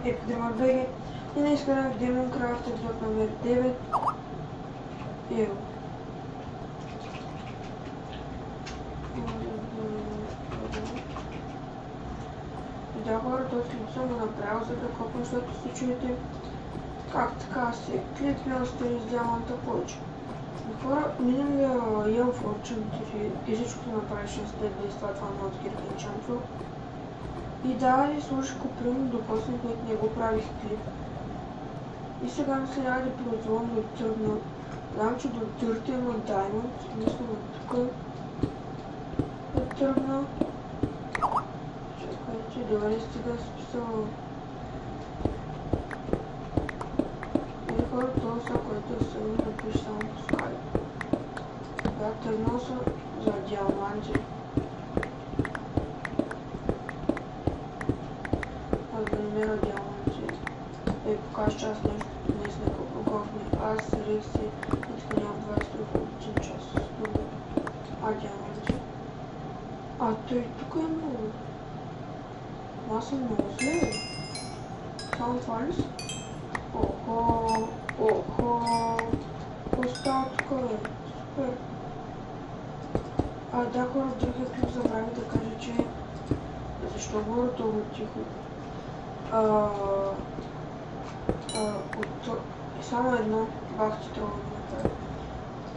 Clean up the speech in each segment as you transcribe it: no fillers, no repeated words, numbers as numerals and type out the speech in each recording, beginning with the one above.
EpicDreamer.bg и днес гледам в Demoncraft епизод номер 9. Ево. Да, хора, този клип съм го направил, за да копам, защото се чуете как така се клипна с диаманта повече. Хора, миналия Yellow Fortune и всичкото направиш след действа, това много такива енчантва. И да, и слушах примерно до после, което не го правих клип. И сега ми се няма да произволно да тръгна. Знам, че до търта има Diamond, мисля на тук да тръгна. Чакайте, добре стига списал. Или хора, това са, което са ми напиша само по Skype. Да, тръгнал съм за диаманти. Да намеря диаманти. Покажа, че аз нещо днес не купахме. Аз Рекси иска нямам 21 час. Диаманти. Той тук е много. Аз съм много зле. Само това ли си? Охо. Какво става тук, бе? Супер. Да, хора, в другия клип забравих да кажа, че защо говоря толкова тихо. Само едно бахти това да направя.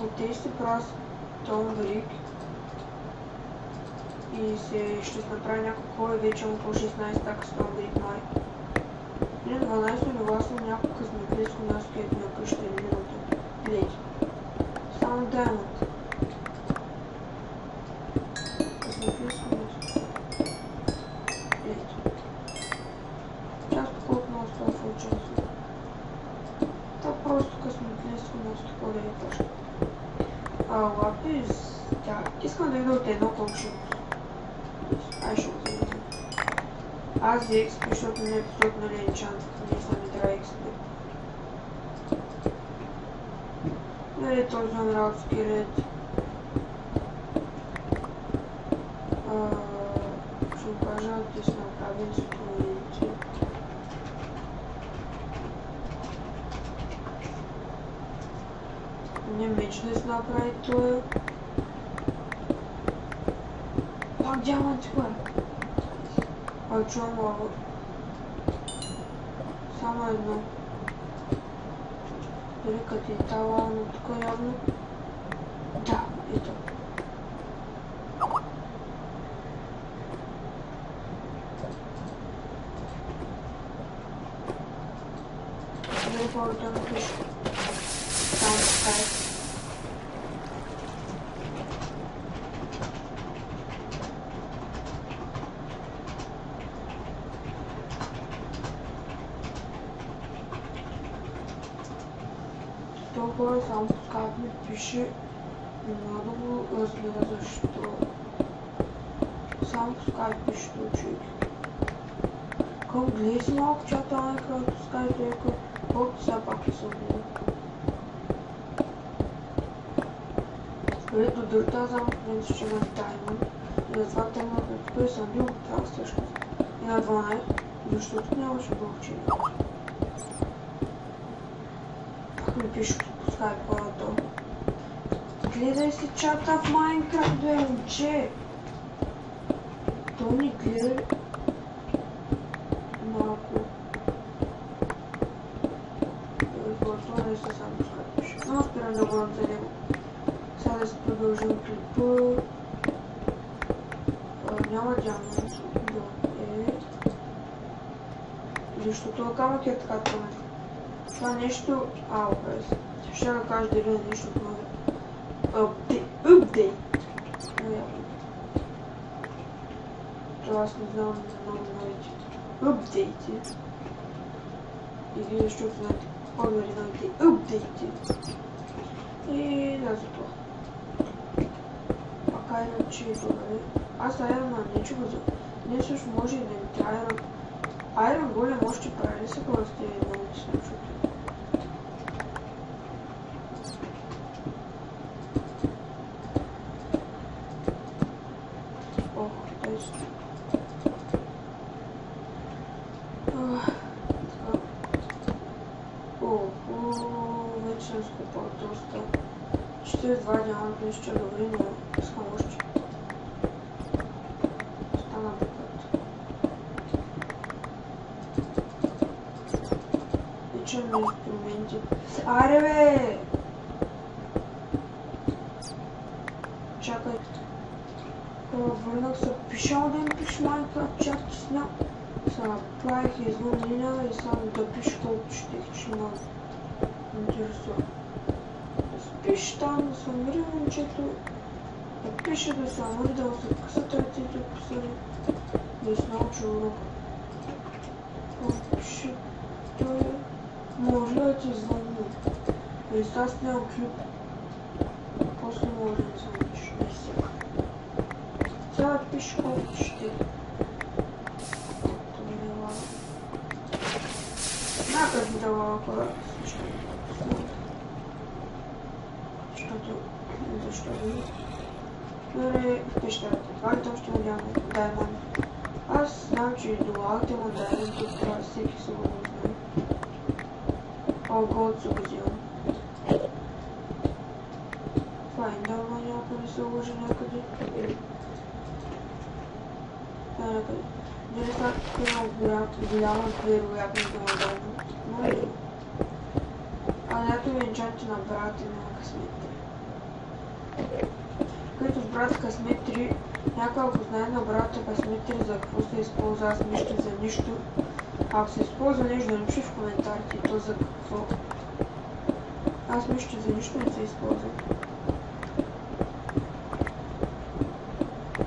От тези се правя Том Брик и ще се направи няколко вече около 16 така с Том Брик май. Или 12 лева съм няколко късметлеско място, където ми къща или минута. Гледайте. Само Diamond. Късметлеско място. Гледайте. Част по колко много става в участие. Това просто късметлеско място, какво да ви кажа. Лапис, да, искам да видя от едно колче. Ще го взема. Аз за XP, защото не е епизод на Ленчант, не са ми трябва XP. Нали този Unreal скелет. Ще го кажа да се направи инструменти. Не меч да се направи това. Диаманти, кое? Чувам лава. Само едно. Дали къде е тази лава, но тук явно. Да, ето. Дали хората напишу. Само Skype. Хора, само по Skype ми пише, няма да го разгледа защо. Само по Skype пише този човек. Към гледай си малко чата на екрана по Skype, тъйка, колкото сега пак не съм гледа. До дърта знам, че ще има Diamond. И на това тема, тук съм бил, трябва всъщност. И на 12, защото нямаше блокчейн. Пак ми пише по Skype долу. Гледай си чата в Майнкрафт, бе, момче! То ни гледа малко. Това не се само по Skype пише. Но спирам да говорим за него. Сега да се продължим клипа. Няма диамант. Защото камък е така това. Това нещо... без. Ще да кажа дали е нещо ново. Update! Това аз не знам за много новите. Update! Или защото знаете по-добре новите update! И да, за това. Пака иначе е добре. Аз Iron нече го за... Не също може и да ми трябва Iron Golem още прави се когато сте много ти случвате. Вече съм скупал доста. 42 диаманта още добри, но искам още. Стана букът. Вече на инструменти. Аре бе! Чакай. Върнах се, пишал да им пише Майнкрафт чат, че сня. Сега правих извън линия и само да пише колко щех, че ме интересува. Да спиш там, да се умири момчето, да пише да се умири, да се късат ръцете писали, да се научи урока. Пише той, може да ти звънни. И сега снимам клип. После може да се научиш, не сега. Сега да пише колко ще. Някак ми дава хора, защото дори в пещерата. Това ли още му няма даймон? Аз знам, че и доларите му даймон, тук това всеки се го знае. Голд се го взимам. Това е индълно някой се лъжи някъде. Някъде. Дали това е голяма вероятност да ме даймон? Може ли? А някакви енчанти на брата има късметите. Като с брат късмет 3, някой ако знае на брата късмет 3 за какво се използва, аз мисля за нищо. Ако се използва нещо, да напиши в коментарите и то за какво. Аз мисля за нищо не се използва.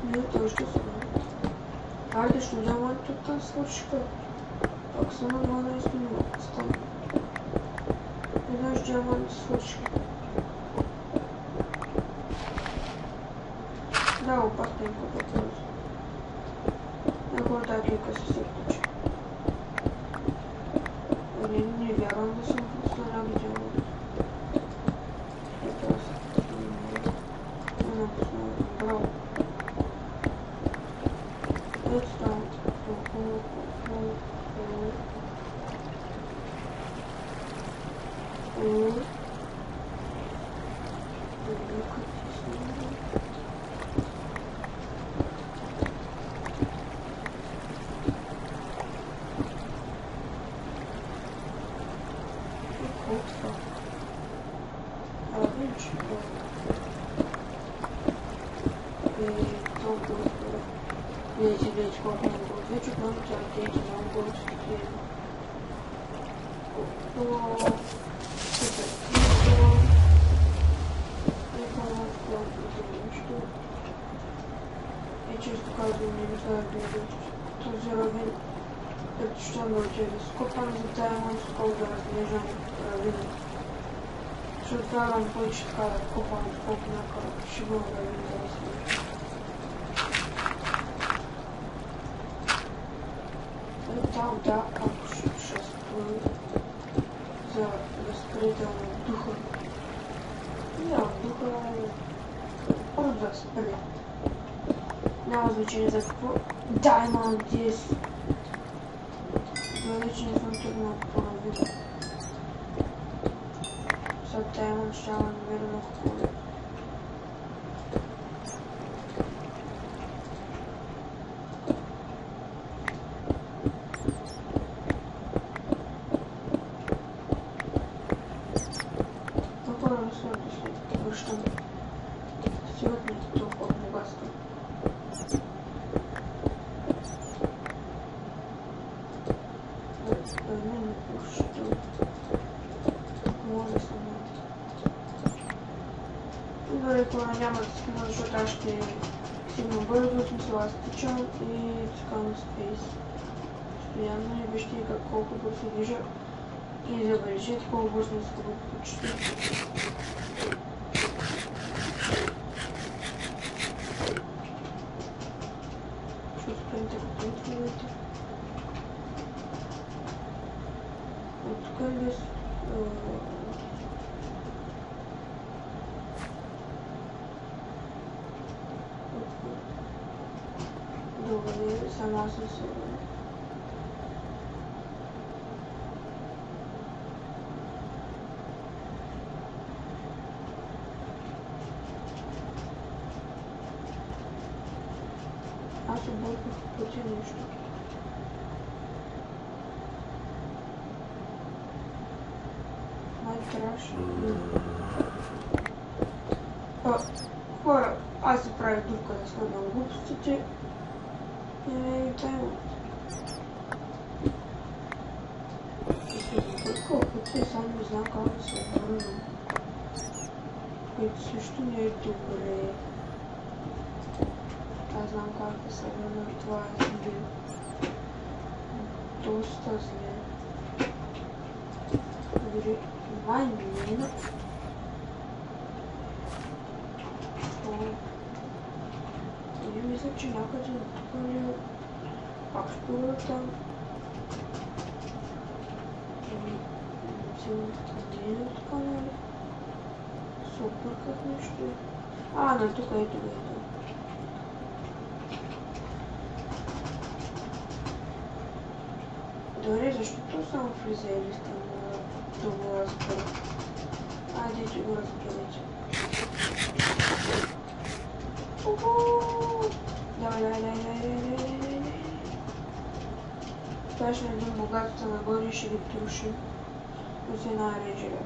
Не, той ще се бъде. Айде, ще няма тук там свърши как. Пак съм на 12 минути. Стане. Веднъж диамант свърши. Да, опасненько по-бързо. Някой тази клика се включи. Не вярвам да съм пуснал някакви диамант. Ето аз. Не напуснал. Браво. Ето там. Вече колко не го вече много чакайте, много ще често казвам, не ми това да гледам. Този равен, като ще науча да скопам за тая мъж, колко да разглеждам равен. Ще отварям повече така да копам, колко някакъв ще бъл равен да разглеждам. Там да, ако ще стои за разпределение духа. Да, духа от да спре. Няма значение за какво. Diamond 10. Вече не съм тръгнал по-навида. За Diamond ще намеря много хубаво. Няма да стигна, защото аз ще стигна бързо, в смисъл аз тичам и цикам спейс. Постоянно и вижте колко бързо движа и забележете колко бързо не се почти. Ще успеете като отвидите. От тук ли добре, сама съм сигурна. работи нещо. Май трябваше. Хора, аз си правих дупка да слагам глупостите и не тайна. И се забъркал, като само не знам как да се обърна. Което също не е добре. Аз знам как да се върна, това е зле. Доста зле. Дори май не. И мисля, че някъде тук ли пак ще бъда там. Не е тук, нали? Супер как нещо. На тук ето го ето. Добре, защото само влиза или сте да го разбера? Айде, че го разберете. Давай. Това ще един богатата нагоре и ще ги трушим. С една рейджера.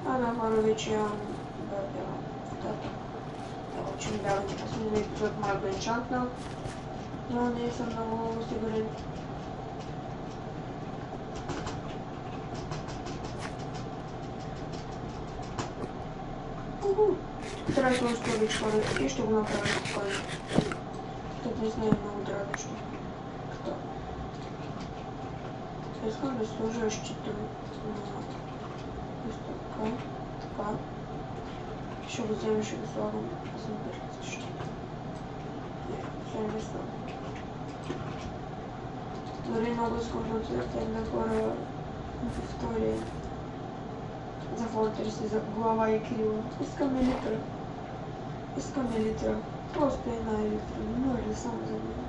Нахора вече имам тата. Да, че ми дава последния епизод малко енчантнал. Но не съм много сигурен. Трябва да сложи обич хора и ще го направя спокойно. Това днес не е много дразнищо. Искам да сложа щита на така. Ще го взема, ще го слагам. Аз съм бързо щита. Ще не слагам. Дори много искам да отидем хора в история. За Fortress и за глава и крила. Искам елитра. Просто една елитра. Моля само за нея.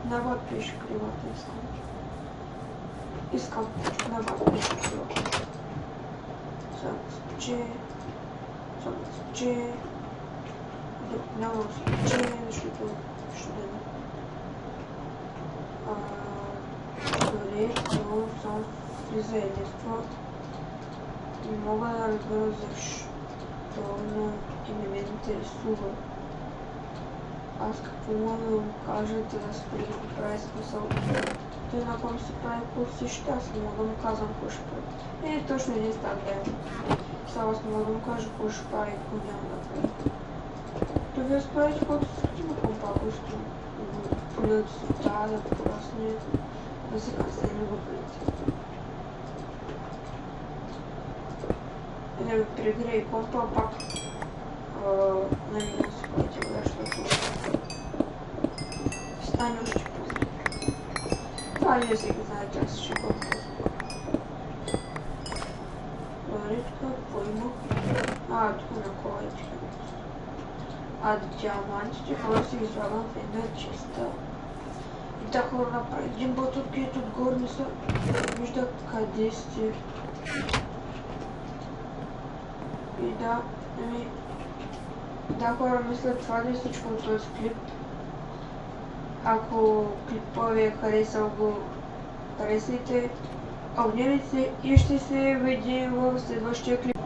Навод пише крилата искам. Навод пише крилата. Само спече. Няма спече, защото ще да дори много само влиза единство. Не мога да разбера защо, но и не ме интересува. Аз какво мога да му кажете да спри да го прави смисъл. Той на кой се прави по всички, аз не мога да му казвам какво ще прави. Точно един стан ден. Сега аз не мога да му кажа какво ще прави и какво няма да прави. Той вие справите каквото искате на компа, ако ще полият сута, да порасне, да се късне не го полите. Да ви прегрее компа, пак на него си полите вода, защото стане още по-зле. Това ли всеки знаете, аз ще го по-зле. Добре, тук какво има? Тук на кола е тук. Диамантите, хора си излагам в една честа. И да, хора, направи един батут, където отгоре не се вижда къде сте. И да, хора, мисля това да е всичко от този клип. Ако клипа ви е харесал, го харесайте, абонирайте се и ще се видим в следващия клип.